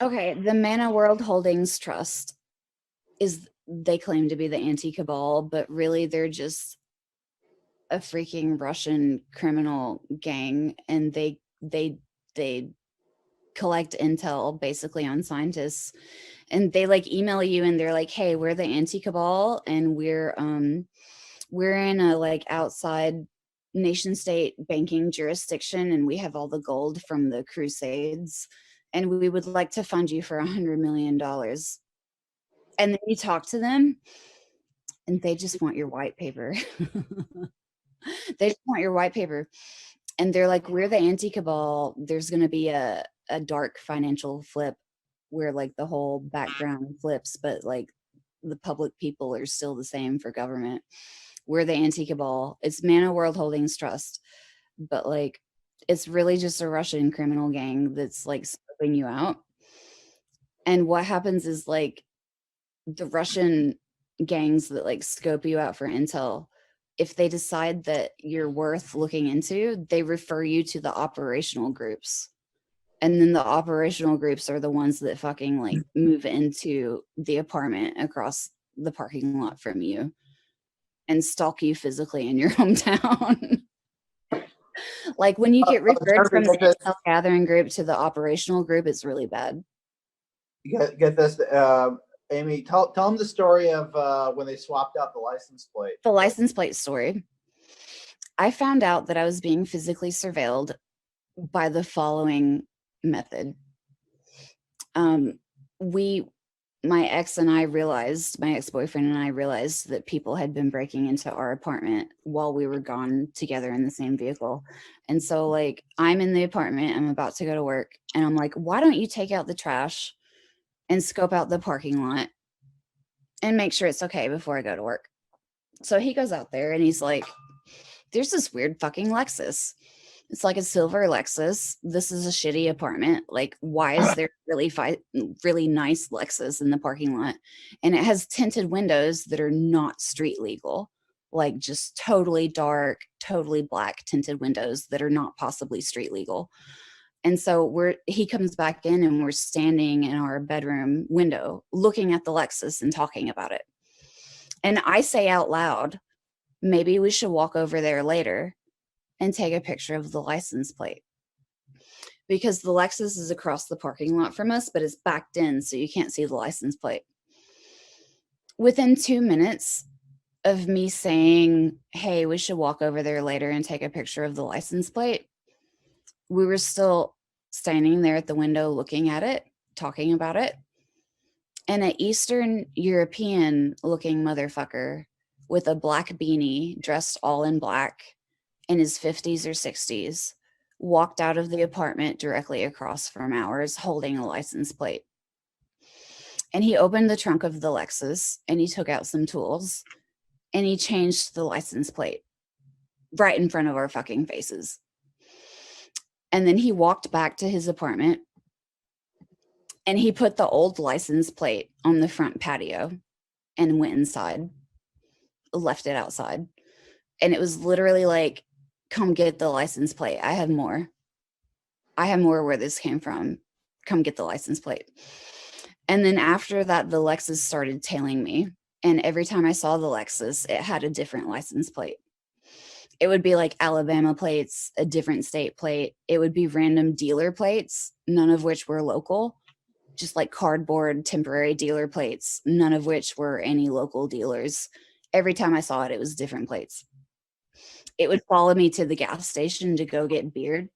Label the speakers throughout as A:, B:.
A: Okay, the Mana World Holdings Trust they claim to be the anti-cabal, but really they're just a freaking Russian criminal gang, and they collect intel basically on scientists, and they like email you and they're like, hey, we're the anti-cabal and we're in a like outside nation state banking jurisdiction, and we have all the gold from the crusades, and we would like to fund you for $100 million. And then you talk to them and they just want your white paper. They just want your white paper. And they're like, we're the anti-cabal. There's going to be a dark financial flip where like the whole background flips, but like the public people are still the same for government. We're the anti-cabal. It's Mana World Holdings Trust, but like it's really just a Russian criminal gang that's like scoping you out. And what happens is like the Russian gangs that like scope you out for intel, if they decide that you're worth looking into, they refer you to the operational groups. And then the operational groups are the ones that fucking like move into the apartment across the parking lot from you and stalk you physically in your hometown. Like when you get referred from the intel gathering group to the operational group, it's really bad.
B: Get this, Amy, tell them the story of when they swapped out the license plate.
A: The license plate story. I found out that I was being physically surveilled by the following method. My ex-boyfriend and I realized that people had been breaking into our apartment while we were gone together in the same vehicle. And so like, I'm in the apartment, I'm about to go to work, and I'm like, why don't you take out the trash and scope out the parking lot and make sure it's okay before I go to work? So he goes out there and he's like, there's this weird fucking Lexus. It's like a silver Lexus. This is a shitty apartment. Like, why is there really nice Lexus in the parking lot? And it has tinted windows that are not street legal, like just totally dark, totally black tinted windows that are not possibly street legal. And so he comes back in and we're standing in our bedroom window looking at the Lexus and talking about it. And I say out loud, maybe we should walk over there later and take a picture of the license plate, because the Lexus is across the parking lot from us, but it's backed in, so you can't see the license plate. Within 2 minutes of me saying, hey, we should walk over there later and take a picture of the license plate, we were still standing there at the window looking at it, talking about it. And an Eastern European looking motherfucker with a black beanie, dressed all in black, in his 50s or 60s, walked out of the apartment directly across from ours holding a license plate. And he opened the trunk of the Lexus and he took out some tools and he changed the license plate right in front of our fucking faces. And then he walked back to his apartment and he put the old license plate on the front patio and went inside, left it outside. And it was literally like, come get the license plate. I have more. I have more where this came from. Come get the license plate. And then after that, the Lexus started tailing me. And every time I saw the Lexus, it had a different license plate. It would be like Alabama plates, a different state plate. It would be random dealer plates, none of which were local, just like cardboard temporary dealer plates, none of which were any local dealers. Every time I saw it, it was different plates. It would follow me to the gas station to go get beer.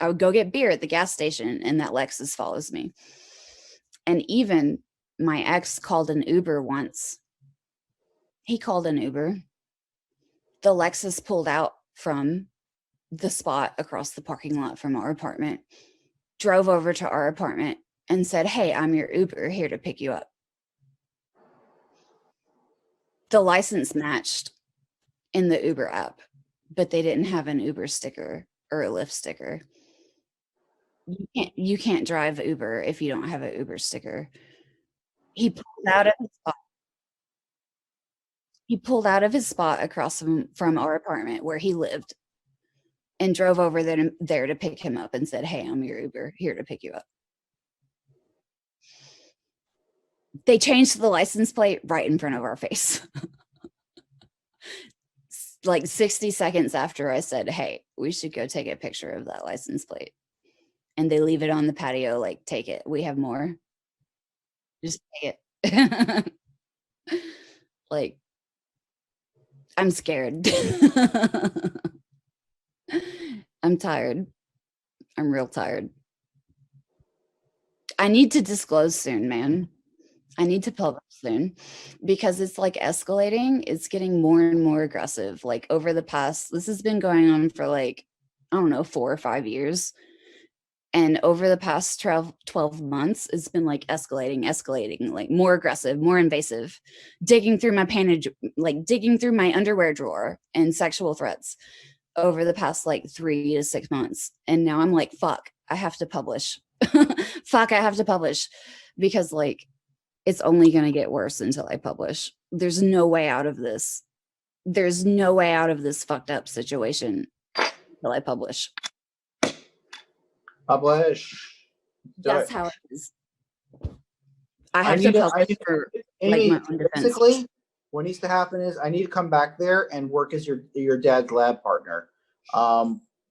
A: I would go get beer at the gas station and that Lexus follows me. And even my ex called an Uber once. He called an Uber. The Lexus pulled out from the spot across the parking lot from our apartment, drove over to our apartment and said, hey, I'm your Uber here to pick you up. The license matched in the Uber app, but they didn't have an Uber sticker or a Lyft sticker. You can't drive Uber if you don't have an Uber sticker. He pulled out of his spot. He pulled out of his spot across from our apartment where he lived and drove over there to pick him up and said, hey, I'm your Uber here to pick you up. They changed the license plate right in front of our face. Like 60 seconds after I said, hey, we should go take a picture of that license plate. And they leave it on the patio, like, take it. We have more. Just take it. Like, I'm scared. I'm tired. I'm real tired. I need to disclose soon, man. I need to publish soon because it's like escalating. It's getting more and more aggressive. Like over the past, this has been going on for like, I don't know, 4 or 5 years. And over the past 12 months, it's been like escalating, like more aggressive, more invasive, digging through my pantage, like digging through my underwear drawer and sexual threats over the past like 3 to 6 months. And now I'm like, fuck, I have to publish. Fuck, I have to publish because like it's only going to get worse until I publish. There's no way out of this. There's no way out of this fucked up situation until I publish.
B: Publish.
A: That's how it is. I have to publish for
B: Amy,
A: like my own defense.
B: basically, what needs to happen is I need to come back there and work as your dad's lab partner.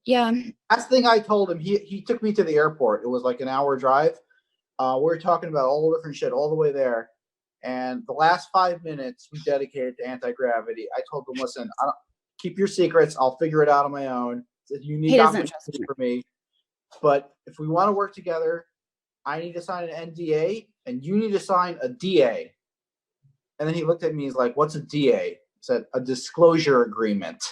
A: Yeah.
B: Last thing I told him, he took me to the airport. It was like an hour drive. We were talking about all different shit all the way there. And the last 5 minutes we dedicated to anti-gravity. I told him, listen, I don't, keep your secrets. I'll figure it out on my own. It's a unique opportunity for me. But if we want to work together, I need to sign an NDA and you need to sign a DA. And then he looked at me, he's like, what's a DA? I said, a disclosure agreement.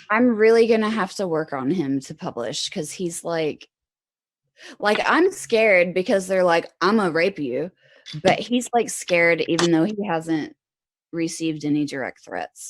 A: I'm really going to have to work on him to publish because he's like I'm scared because they're like, I'm gonna rape you. But he's like scared even though he hasn't received any direct threats.